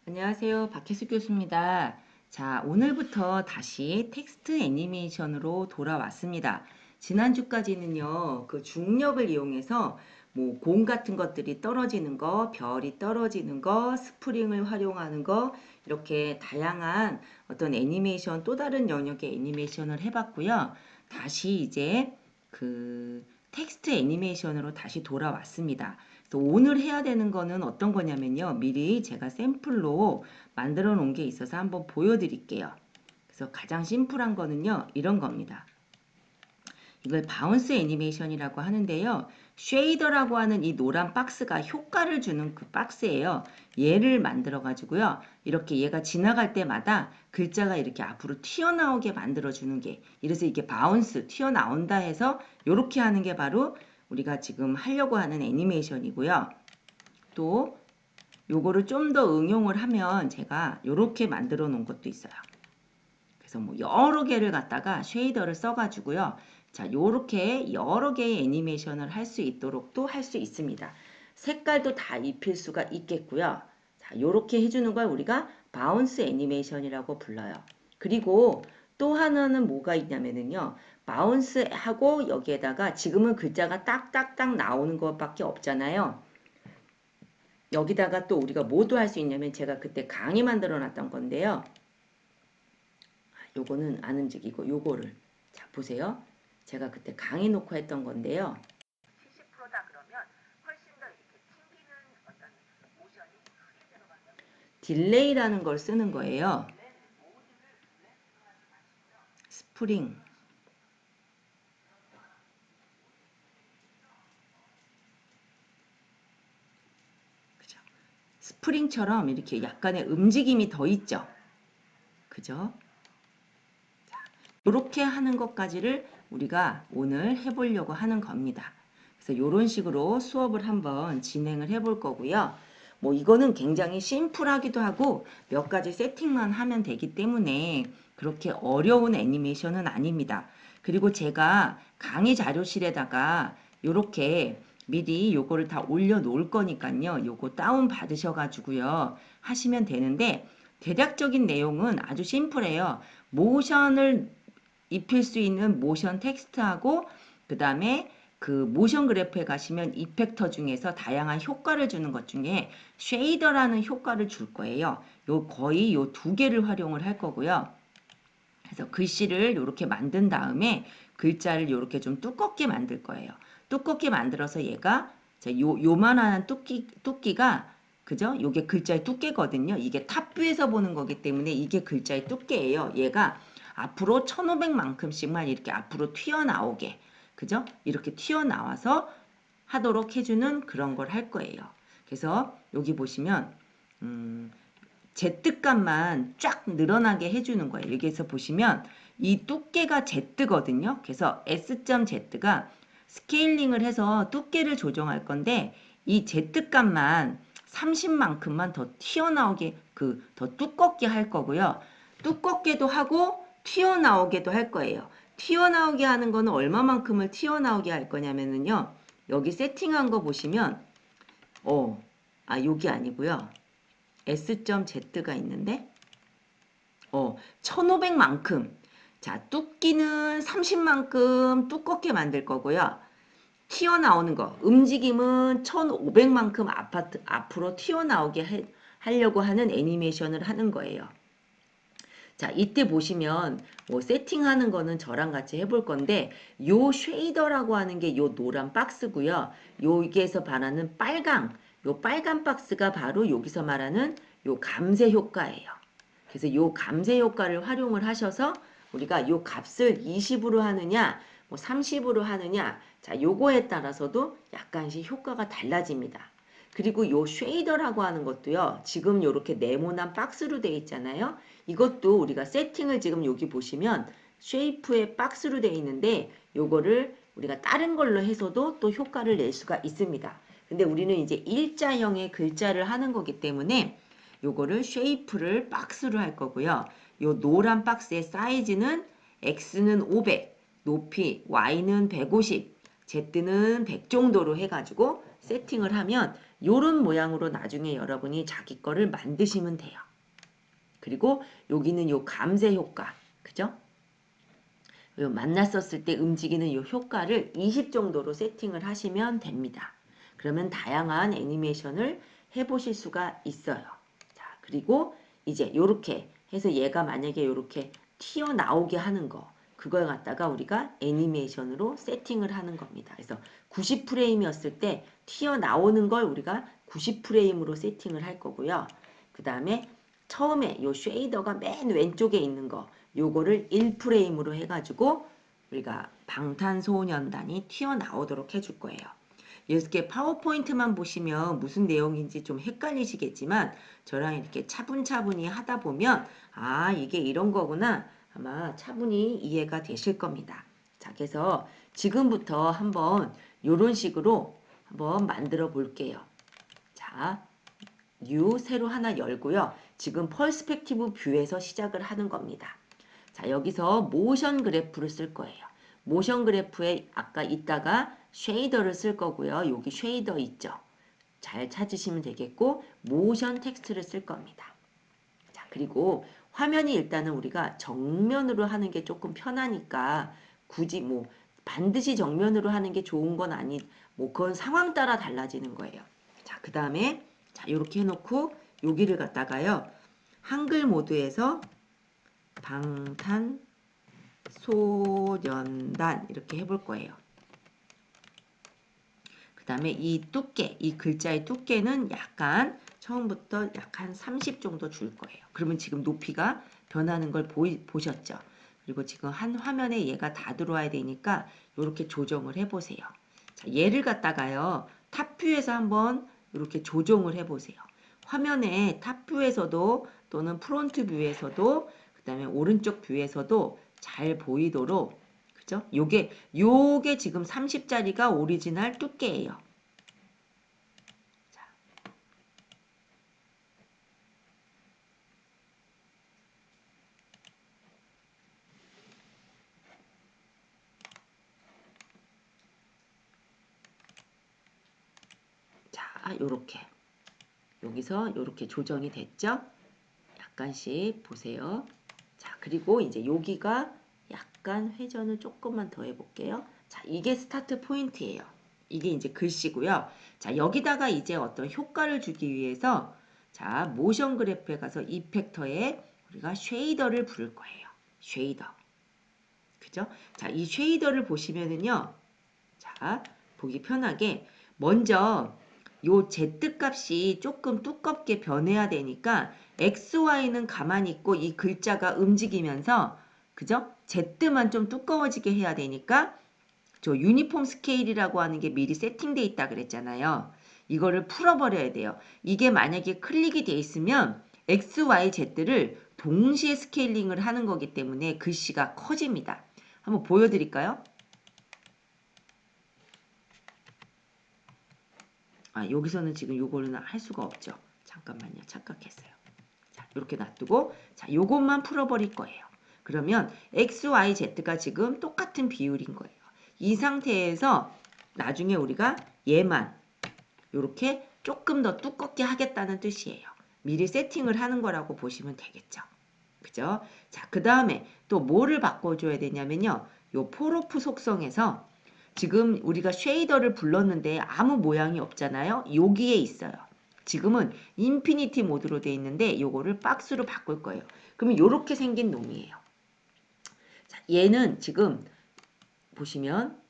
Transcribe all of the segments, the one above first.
안녕하세요. 박혜수 교수입니다. 자, 오늘부터 다시 텍스트 애니메이션으로 돌아왔습니다. 지난주까지는요, 그 중력을 이용해서 뭐 공 같은 것들이 떨어지는 거, 별이 떨어지는 거, 스프링을 활용하는 거, 이렇게 다양한 어떤 애니메이션, 또 다른 영역의 애니메이션을 해봤고요. 다시 이제 그 텍스트 애니메이션으로 다시 돌아왔습니다. 또 오늘 해야 되는 거는 어떤 거냐면요. 미리 제가 샘플로 만들어 놓은 게 있어서 한번 보여드릴게요. 그래서 가장 심플한 거는요. 이런 겁니다. 이걸 바운스 애니메이션이라고 하는데요. 쉐이더라고 하는 이 노란 박스가 효과를 주는 그 박스예요. 얘를 만들어 가지고요. 이렇게 얘가 지나갈 때마다 글자가 이렇게 앞으로 튀어나오게 만들어 주는 게, 이래서 이게 바운스 튀어나온다 해서 이렇게 하는 게 바로 우리가 지금 하려고 하는 애니메이션이고요. 또 요거를 좀 더 응용을 하면 제가 이렇게 만들어 놓은 것도 있어요. 그래서 뭐 여러 개를 갖다가 쉐이더를 써가지고요. 자, 요렇게 여러 개의 애니메이션을 할 수 있도록 또 할 수 있습니다. 색깔도 다 입힐 수가 있겠고요. 자, 요렇게 해주는 걸 우리가 바운스 애니메이션이라고 불러요. 그리고 또 하나는 뭐가 있냐면은요. 바운스 하고 여기에다가 지금은 글자가 딱딱딱 나오는 것밖에 없잖아요. 여기다가 또 우리가 뭐도 할 수 있냐면 제가 그때 강의 만들어 놨던 건데요. 요거는 안 움직이고 요거를 자 보세요. 제가 그때 강의 놓고 했던 건데요. 70%다 그러면 훨씬 더 이렇게 튕기는 어떤 모션이 크게 들어가면 딜레이라는 걸 쓰는 거예요. 스프링 그죠? 스프링처럼 이렇게 약간의 움직임이 더 있죠. 그죠? 이렇게 하는 것까지를 우리가 오늘 해보려고 하는 겁니다. 그래서 이런 식으로 수업을 한번 진행을 해볼 거고요. 뭐 이거는 굉장히 심플하기도 하고 몇 가지 세팅만 하면 되기 때문에 그렇게 어려운 애니메이션은 아닙니다. 그리고 제가 강의 자료실에다가 이렇게 미리 요거를 다 올려 놓을 거니까요. 요거 다운 받으셔가지고요. 하시면 되는데 대략적인 내용은 아주 심플해요. 모션을 입힐 수 있는 모션 텍스트하고 그 다음에 그 모션 그래프에 가시면 이펙터 중에서 다양한 효과를 주는 것 중에 쉐이더라는 효과를 줄 거예요. 요 거의 요 두 개를 활용을 할 거고요. 그래서 글씨를 이렇게 만든 다음에 글자를 이렇게 좀 두껍게 만들 거예요. 두껍게 만들어서 얘가 요만한 뚜끼가 그죠? 요게 글자의 두께거든요. 이게 탑뷰에서 보는 거기 때문에 이게 글자의 두께예요. 얘가 앞으로 1500만큼씩만 이렇게 앞으로 튀어나오게 그죠? 이렇게 튀어나와서 하도록 해주는 그런 걸 할 거예요. 그래서 여기 보시면 Z값만 쫙 늘어나게 해주는 거예요. 여기에서 보시면 이 두께가 Z거든요. 그래서 S.Z가 스케일링을 해서 두께를 조정할 건데 이 Z값만 30만큼만 더 튀어나오게 더 두껍게 할 거고요. 두껍게도 하고 튀어나오게도 할 거예요. 튀어나오게 하는 거는 얼마만큼을 튀어나오게 할 거냐면요. 여기 세팅한 거 보시면 여기 아니고요. S.Z가 있는데 1500만큼 자 뚜끼는 30만큼 두껍게 만들 거고요. 튀어나오는 거 움직임은 1500만큼 앞으로 튀어나오게 하려고 하는 애니메이션을 하는 거예요. 자 이때 보시면 뭐 세팅하는 거는 저랑 같이 해볼 건데 요 쉐이더라고 하는 게 요 노란 박스고요. 여기에서 말하는 요 빨간 박스가 바로 여기서 말하는 요 감쇄 효과예요. 그래서 요 감쇄 효과를 활용을 하셔서 우리가 요 값을 20으로 하느냐 뭐 30으로 하느냐 자 요거에 따라서도 약간씩 효과가 달라집니다. 그리고 요 쉐이더라고 하는 것도요. 지금 요렇게 네모난 박스로 되어 있잖아요. 이것도 우리가 세팅을 지금 여기 보시면 쉐이프의 박스로 되어 있는데 요거를 우리가 다른 걸로 해서도 또 효과를 낼 수가 있습니다. 근데 우리는 이제 일자형의 글자를 하는 거기 때문에 요거를 쉐이프를 박스로 할 거고요. 요 노란 박스의 사이즈는 X는 500, 높이 Y는 150, Z는 100 정도로 해가지고 세팅을 하면 요런 모양으로 나중에 여러분이 자기 거를 만드시면 돼요. 그리고 여기는 요 감쇄 효과, 그죠? 요 만났었을 때 움직이는 요 효과를 20 정도로 세팅을 하시면 됩니다. 그러면 다양한 애니메이션을 해보실 수가 있어요. 자, 그리고 이제 요렇게 해서 얘가 만약에 요렇게 튀어나오게 하는 거, 그걸 갖다가 우리가 애니메이션으로 세팅을 하는 겁니다. 그래서 90프레임이었을 때 튀어나오는 걸 우리가 90프레임으로 세팅을 할 거고요. 그 다음에 처음에 요 쉐이더가 맨 왼쪽에 있는 거, 요거를 1프레임으로 해가지고 우리가 방탄소년단이 튀어나오도록 해줄 거예요. 이렇게 파워포인트만 보시면 무슨 내용인지 좀 헷갈리시겠지만 저랑 이렇게 차분차분히 하다 보면 아, 이게 이런 거구나 아마 차분히 이해가 되실 겁니다. 자, 그래서 지금부터 한번 이런 식으로 한번 만들어 볼게요. 자, 뉴 새로 하나 열고요. 지금 퍼스펙티브 뷰에서 시작을 하는 겁니다. 자, 여기서 모션 그래프를 쓸 거예요. 모션 그래프에 아까 이따가 쉐이더를 쓸 거고요. 여기 쉐이더 있죠. 잘 찾으시면 되겠고 모션 텍스트를 쓸 겁니다. 자, 그리고 화면이 일단은 우리가 정면으로 하는 게 조금 편하니까 굳이 뭐 반드시 정면으로 하는 게 좋은 건 아니, 뭐 그건 상황 따라 달라지는 거예요. 자, 그 다음에 자, 이렇게 해놓고 여기를 갖다가요. 한글 모드에서 방탄소년단 이렇게 해볼 거예요. 그 다음에 이 두께, 이 글자의 두께는 약간 처음부터 약간 30 정도 줄 거예요. 그러면 지금 높이가 변하는 걸 보셨죠? 그리고 지금 한 화면에 얘가 다 들어와야 되니까 이렇게 조정을 해보세요. 자, 얘를 갖다가요. 탑뷰에서 한번 이렇게 조정을 해보세요. 화면에 탑뷰에서도 또는 프론트 뷰에서도 그 다음에 오른쪽 뷰에서도 잘 보이도록 그죠? 요게 지금 30짜리가 오리지널 두께예요. 자. 자, 요렇게. 여기서 요렇게 조정이 됐죠? 약간씩 보세요. 자, 그리고 이제 여기가 약간 회전을 조금만 더 해볼게요. 자, 이게 스타트 포인트예요. 이게 이제 글씨고요. 자, 여기다가 이제 어떤 효과를 주기 위해서 자, 모션 그래프에 가서 이펙터에 우리가 쉐이더를 부를 거예요. 쉐이더. 그죠? 자, 이 쉐이더를 보시면은요. 자, 보기 편하게 먼저 요 Z 값이 조금 두껍게 변해야 되니까 XY는 가만히 있고 이 글자가 움직이면서 그죠? Z만 좀 두꺼워지게 해야 되니까 저 유니폼 스케일이라고 하는 게 미리 세팅돼 있다 그랬잖아요. 이거를 풀어버려야 돼요. 이게 만약에 클릭이 돼 있으면 X, Y, Z를 동시에 스케일링을 하는 거기 때문에 글씨가 커집니다. 한번 보여드릴까요? 아, 여기서는 지금 요거는 할 수가 없죠. 잠깐만요. 착각했어요. 자, 이렇게 놔두고 자, 요것만 풀어버릴 거예요. 그러면 X, Y, Z가 지금 똑같은 비율인 거예요. 이 상태에서 나중에 우리가 얘만 이렇게 조금 더 두껍게 하겠다는 뜻이에요. 미리 세팅을 하는 거라고 보시면 되겠죠. 그죠? 자, 그 다음에 또 뭐를 바꿔줘야 되냐면요. 요 폴오프 속성에서 지금 우리가 쉐이더를 불렀는데 아무 모양이 없잖아요. 여기에 있어요. 지금은 인피니티 모드로 되어 있는데 요거를 박스로 바꿀 거예요. 그러면 요렇게 생긴 놈이에요. 자, 얘는 지금 보시면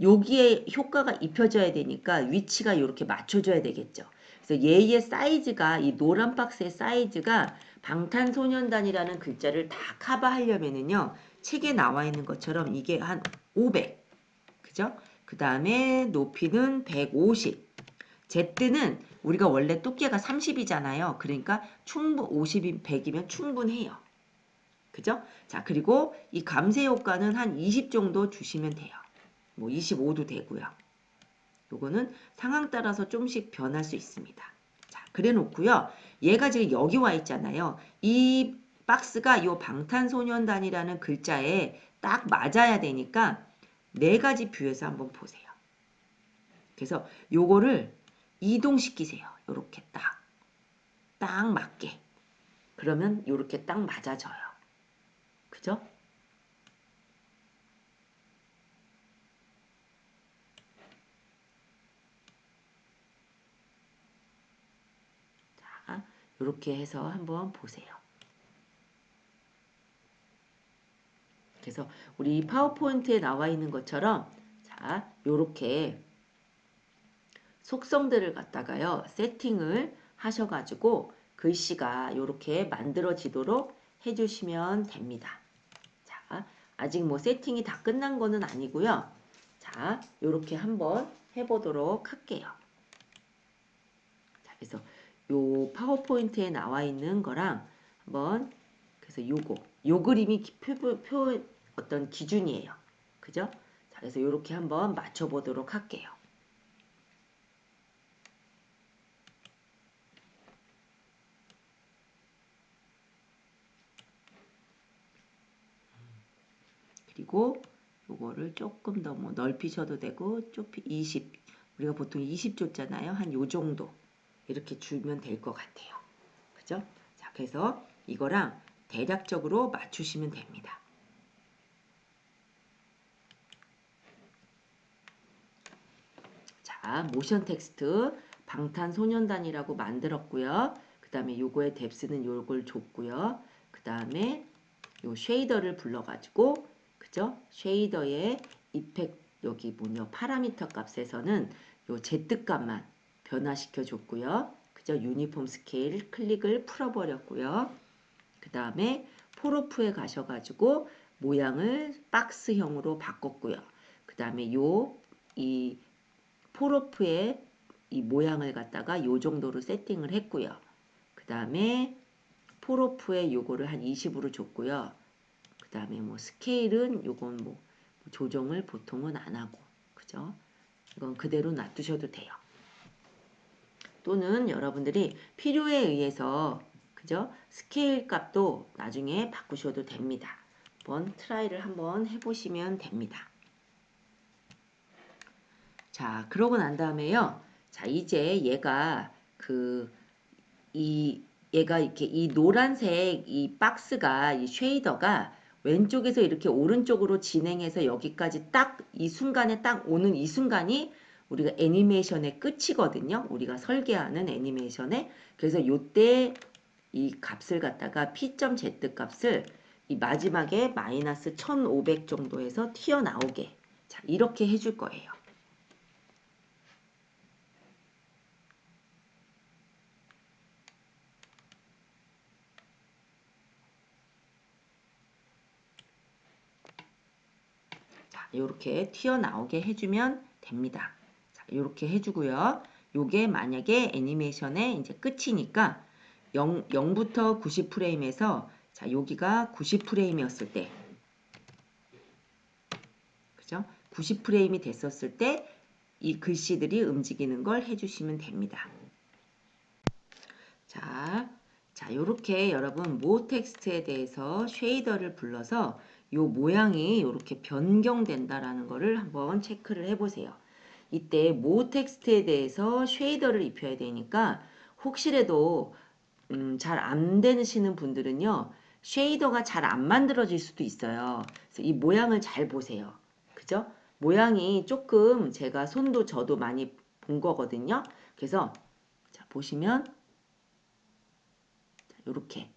여기에 효과가 입혀져야 되니까 위치가 이렇게 맞춰줘야 되겠죠. 그래서 얘의 사이즈가 이 노란 박스의 사이즈가 방탄소년단이라는 글자를 다 커버하려면은요. 책에 나와 있는 것처럼 이게 한 500. 그죠? 그 다음에 높이는 150. Z는 우리가 원래 두께가 30이잖아요. 그러니까 50이 100이면 충분해요. 그죠? 자, 그리고 이 감쇄 효과는 한 20 정도 주시면 돼요. 뭐 25도 되고요. 요거는 상황 따라서 좀씩 변할 수 있습니다. 자, 그래 놓고요. 얘가 지금 여기 와 있잖아요. 이 박스가 요 방탄소년단이라는 글자에 딱 맞아야 되니까 네 가지 뷰에서 한번 보세요. 그래서 요거를 이동시키세요. 요렇게 딱 맞게. 그러면 요렇게 딱 맞아져요. 그죠? 자, 요렇게 해서 한번 보세요. 그래서 우리 파워포인트에 나와 있는 것처럼 자, 요렇게 속성들을 갖다가요. 세팅을 하셔가지고 글씨가 요렇게 만들어지도록 해주시면 됩니다. 자, 아직 뭐 세팅이 다 끝난 거는 아니고요. 자, 요렇게 한번 해보도록 할게요. 자, 그래서 요 파워포인트에 나와 있는 거랑 한번 그래서 요 그림이 어떤 기준이에요. 그죠? 자, 그래서 요렇게 한번 맞춰보도록 할게요. 그리고 요거를 조금 더 뭐 넓히셔도 되고 20 우리가 보통 20 줬잖아요. 한 요 정도 이렇게 주면 될 것 같아요. 그죠? 자, 그래서 이거랑 대략적으로 맞추시면 됩니다. 자, 모션 텍스트 방탄소년단이라고 만들었고요. 그 다음에 요거의 뎁스는 요걸 줬고요. 그 다음에 요 쉐이더를 불러가지고 그죠? 쉐이더의 이펙트 여기 뭐냐 파라미터 값에서는 요 Z 값만 변화시켜 줬고요. 그죠? 유니폼 스케일 클릭을 풀어버렸고요. 그 다음에 포로프에 가셔가지고 모양을 박스형으로 바꿨고요. 그 다음에 이 포로프의 이 모양을 갖다가 요 정도로 세팅을 했고요. 그 다음에 포로프에 요거를 한 20으로 줬고요. 그 다음에 뭐 스케일은 요건 뭐 조정을 보통은 안 하고 그죠? 이건 그대로 놔두셔도 돼요. 또는 여러분들이 필요에 의해서 그죠? 스케일 값도 나중에 바꾸셔도 됩니다. 한번 트라이를 한번 해보시면 됩니다. 자, 그러고 난 다음에요. 자, 이제 얘가 얘가 이렇게 이 노란색 이 박스가 이 쉐이더가 왼쪽에서 이렇게 오른쪽으로 진행해서 여기까지 딱 이 순간에 딱 오는 이 순간이 우리가 애니메이션의 끝이거든요. 우리가 설계하는 애니메이션에. 그래서 요때 이 값을 갖다가 p.z 값을 이 마지막에 마이너스 1500 정도에서 튀어나오게 자, 이렇게 해줄 거예요. 이렇게 튀어나오게 해주면 됩니다. 자, 이렇게 해주고요. 요게 만약에 애니메이션의 이제 끝이니까 0부터 90프레임에서 자, 여기가 90프레임이었을 때 그죠? 90프레임이 됐었을 때 이 글씨들이 움직이는 걸 해주시면 됩니다. 자, 요렇게 여러분 모 텍스트에 대해서 쉐이더를 불러서 요 모양이 이렇게 변경된다라는 거를 한번 체크를 해보세요. 이때 모 텍스트에 대해서 쉐이더를 입혀야 되니까 혹시라도 잘 안 되시는 분들은요. 쉐이더가 잘 안 만들어질 수도 있어요. 그래서 이 모양을 잘 보세요. 그죠? 모양이 조금 제가 손도 저도 많이 본 거거든요. 그래서 자, 보시면 이렇게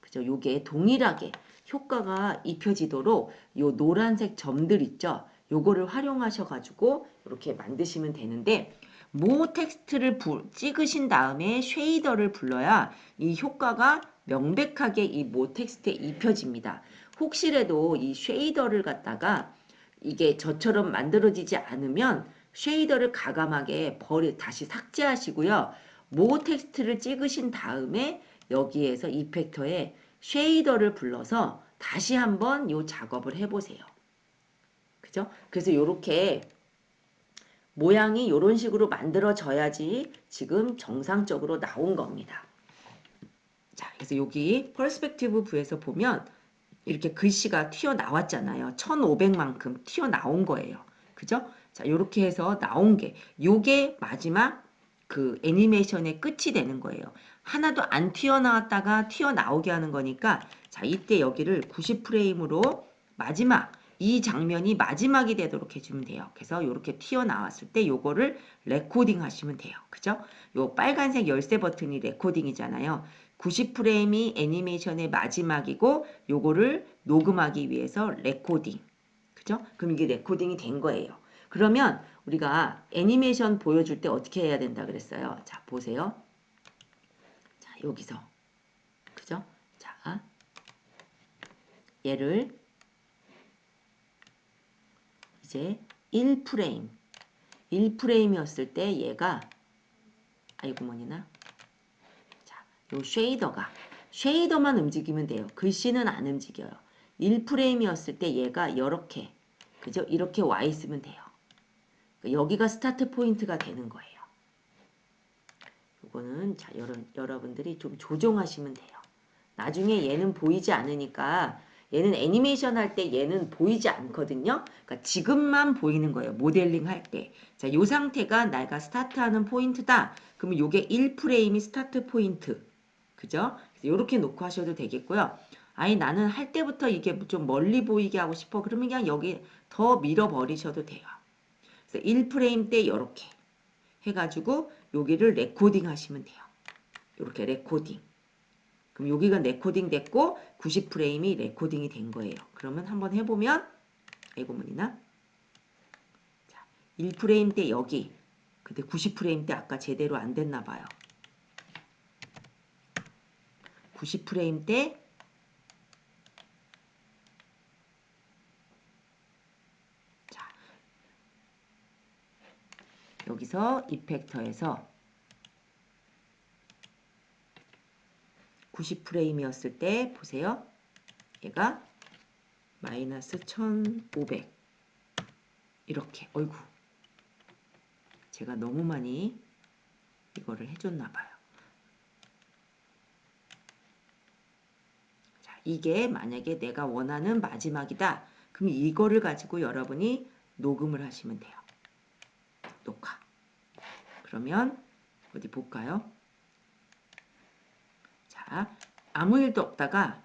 그죠? 요게 동일하게 효과가 입혀지도록 요 노란색 점들 있죠? 요거를 활용하셔 가지고 이렇게 만드시면 되는데 모 텍스트를 찍으신 다음에 쉐이더를 불러야 이 효과가 명백하게 이 모 텍스트에 입혀집니다. 혹시라도 이 쉐이더를 갖다가 이게 저처럼 만들어지지 않으면 쉐이더를 가감하게 다시 삭제하시고요. 모 텍스트를 찍으신 다음에 여기에서 이펙터에 쉐이더를 불러서 다시 한번 이 작업을 해보세요. 그죠? 그래서 이렇게 모양이 이런 식으로 만들어져야지 지금 정상적으로 나온 겁니다. 자, 그래서 여기 퍼스펙티브 뷰에서 보면 이렇게 글씨가 튀어나왔잖아요. 1500만큼 튀어나온 거예요. 그죠? 자, 요렇게 해서 나온 게 요게 마지막 그 애니메이션의 끝이 되는 거예요. 하나도 안 튀어나왔다가 튀어나오게 하는 거니까 자, 이때 여기를 90프레임으로 마지막 이 장면이 마지막이 되도록 해주면 돼요. 그래서 이렇게 튀어나왔을 때 요거를 레코딩 하시면 돼요. 그죠? 요 빨간색 열쇠 버튼이 레코딩이잖아요. 90프레임이 애니메이션의 마지막이고 요거를 녹음하기 위해서 레코딩. 그죠? 그럼 이게 레코딩이 된 거예요. 그러면 우리가 애니메이션 보여줄 때 어떻게 해야 된다 그랬어요? 자, 보세요. 자, 여기서. 그죠? 자, 얘를 이제 1프레임. 1프레임이었을 때 얘가 아이고 뭐니나 자, 요 쉐이더만 움직이면 돼요. 글씨는 안 움직여요. 1프레임이었을 때 얘가 이렇게 그죠? 이렇게 와 있으면 돼요. 여기가 스타트 포인트가 되는 거예요. 이거는 자, 여러분들이 좀 조정하시면 돼요. 나중에 얘는 보이지 않으니까 얘는 애니메이션 할 때 얘는 보이지 않거든요. 그러니까 지금만 보이는 거예요. 모델링 할 때. 자, 요 상태가 내가 스타트하는 포인트다. 그러면 요게 1프레임이 스타트 포인트. 그죠? 이렇게 놓고 하셔도 되겠고요. 아니 나는 할 때부터 이게 좀 멀리 보이게 하고 싶어. 그러면 그냥 여기 더 밀어버리셔도 돼요. 그래서 1프레임 때 이렇게 해가지고 여기를 레코딩 하시면 돼요. 이렇게 레코딩. 그럼 여기가 레코딩 됐고 90프레임이 레코딩이 된 거예요. 그러면 한번 해보면 아이고 뭐니나 자, 1프레임 때 여기 근데 90프레임 때 아까 제대로 안 됐나 봐요. 90프레임 때 자, 여기서 이펙터에서 90프레임이었을 때 보세요. 얘가 마이너스 1500 이렇게 어이구 제가 너무 많이 이거를 해줬나 봐요. 자, 이게 만약에 내가 원하는 마지막이다. 그럼 이거를 가지고 여러분이 녹음을 하시면 돼요. 녹화. 그러면 어디 볼까요? 자, 아무 일도 없다가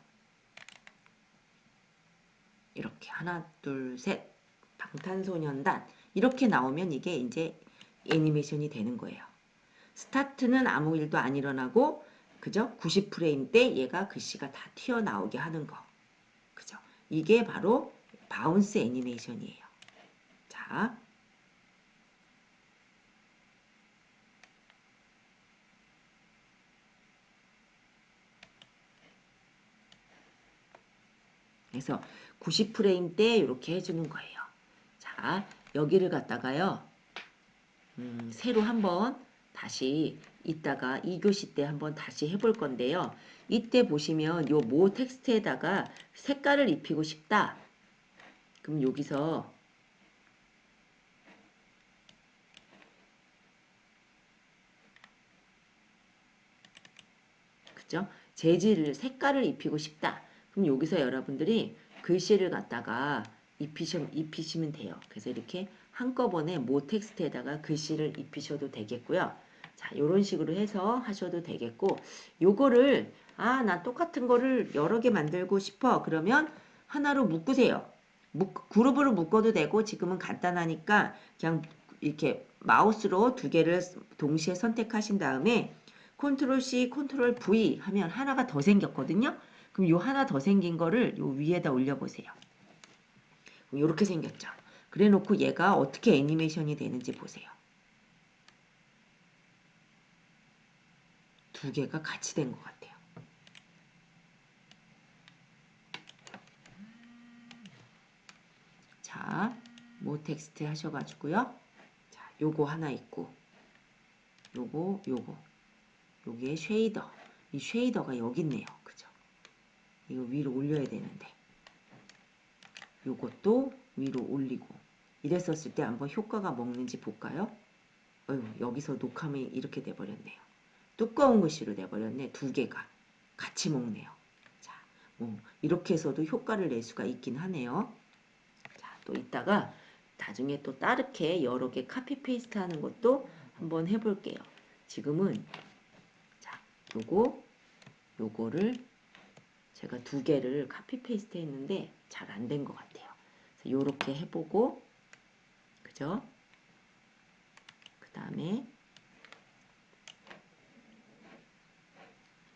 이렇게 하나, 둘, 셋 방탄소년단 이렇게 나오면 이게 이제 애니메이션이 되는 거예요. 스타트는 아무 일도 안 일어나고 그죠? 90프레임 때 얘가 글씨가 다 튀어나오게 하는 거. 그죠? 이게 바로 바운스 애니메이션이에요. 자, 그래서 90프레임 때 이렇게 해주는 거예요. 자, 여기를 갖다가요. 새로 한번 다시 이따가 2교시 때 한번 다시 해볼 건데요. 이때 보시면 요 모 텍스트에다가 색깔을 입히고 싶다. 그럼 여기서 그죠? 재질을 색깔을 입히고 싶다. 그럼 여기서 여러분들이 글씨를 갖다가 입히시면 돼요. 그래서 이렇게 한꺼번에 모 텍스트에다가 글씨를 입히셔도 되겠고요. 자, 이런 식으로 해서 하셔도 되겠고 요거를 나 똑같은 거를 여러 개 만들고 싶어. 그러면 하나로 묶으세요. 그룹으로 묶어도 되고 지금은 간단하니까 그냥 이렇게 마우스로 두 개를 동시에 선택하신 다음에 컨트롤 C, 컨트롤 V 하면 하나가 더 생겼거든요. 그럼 요 하나 더 생긴 거를 요 위에다 올려보세요. 이렇게 생겼죠. 그래 놓고 얘가 어떻게 애니메이션이 되는지 보세요. 두 개가 같이 된 것 같아요. 자, 모 텍스트 하셔가지고요. 자, 요거 하나 있고, 요거. 여기에 쉐이더. 이 쉐이더가 여기 있네요. 그죠? 이거 위로 올려야 되는데. 요것도 위로 올리고. 이랬었을 때 한번 효과가 먹는지 볼까요? 여기서 녹화이 이렇게 돼버렸네요. 두꺼운 글씨로 돼버렸네. 두 개가 같이 먹네요. 자, 이렇게 해서도 효과를 낼 수가 있긴 하네요. 자, 또 이따가 나중에 또 다르게 여러 개 카피 페이스트 하는 것도 한번 해볼게요. 지금은 자, 요거를 제가 두 개를 카피 페이스트 했는데 잘 안 된 것 같아요. 요렇게 해보고, 그죠? 그 다음에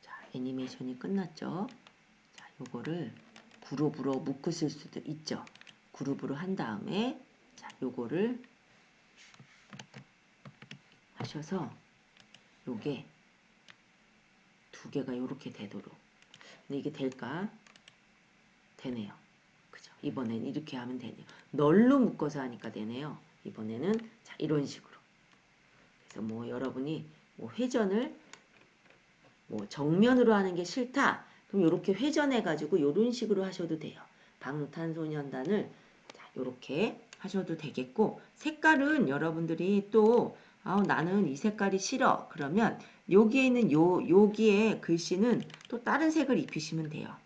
자, 애니메이션이 끝났죠? 자, 요거를 그룹으로 묶으실 수도 있죠. 그룹으로 한 다음에 자, 요거를 하셔서 요게 두 개가 요렇게 되도록. 근데 이게 될까? 되네요. 그죠? 이번엔 이렇게 하면 되네요. 널로 묶어서 하니까 되네요. 이번에는 자, 이런 식으로. 그래서 뭐 여러분이 뭐 회전을 뭐 정면으로 하는 게 싫다. 그럼 이렇게 회전해 가지고 이런 식으로 하셔도 돼요. 방탄소년단을 자, 이렇게 하셔도 되겠고, 색깔은 여러분들이 또 나는 이 색깔이 싫어. 그러면 여기에 있는 여기에 글씨는 또 다른 색을 입히시면 돼요.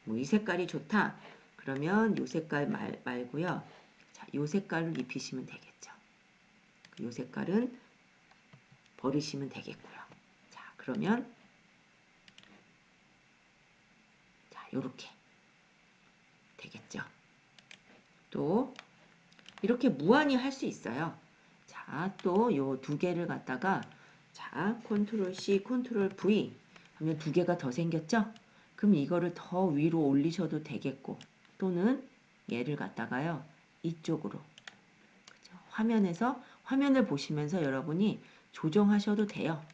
뭐 이 색깔이 좋다. 그러면 요 색깔 말고요. 자, 요 색깔을 입히시면 되겠죠. 요 색깔은 버리시면 되겠고요. 자, 그러면 자, 요렇게 되겠죠. 또 이렇게 무한히 할 수 있어요. 자, 또 요 두 개를 갖다가 자, 컨트롤 C, 컨트롤 V 하면 두 개가 더 생겼죠? 그럼 이거를 더 위로 올리셔도 되겠고, 또는 얘를 갖다가요, 이쪽으로 그죠? 화면을 보시면서 여러분이 조정하셔도 돼요.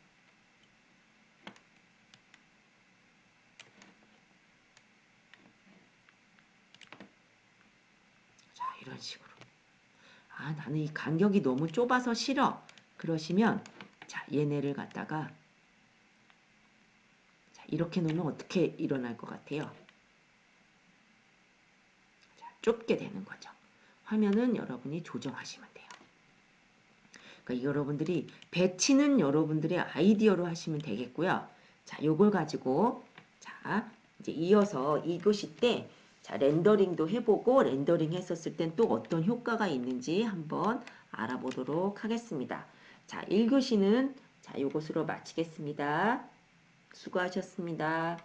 자, 이런 식으로. 나는 이 간격이 너무 좁아서 싫어. 그러시면 자, 얘네를 갖다가 자, 이렇게 놓으면 어떻게 일어날 것 같아요? 자, 좁게 되는 거죠. 화면은 여러분이 조정하시면 돼요. 그러니까 여러분들이 배치는 여러분들의 아이디어로 하시면 되겠고요. 자, 요걸 가지고 자, 이제 이어서 읽으실 때 자, 렌더링도 해보고 렌더링 했었을 땐 또 어떤 효과가 있는지 한번 알아보도록 하겠습니다. 자, 읽으시는 자, 요것으로 마치겠습니다. 수고하셨습니다.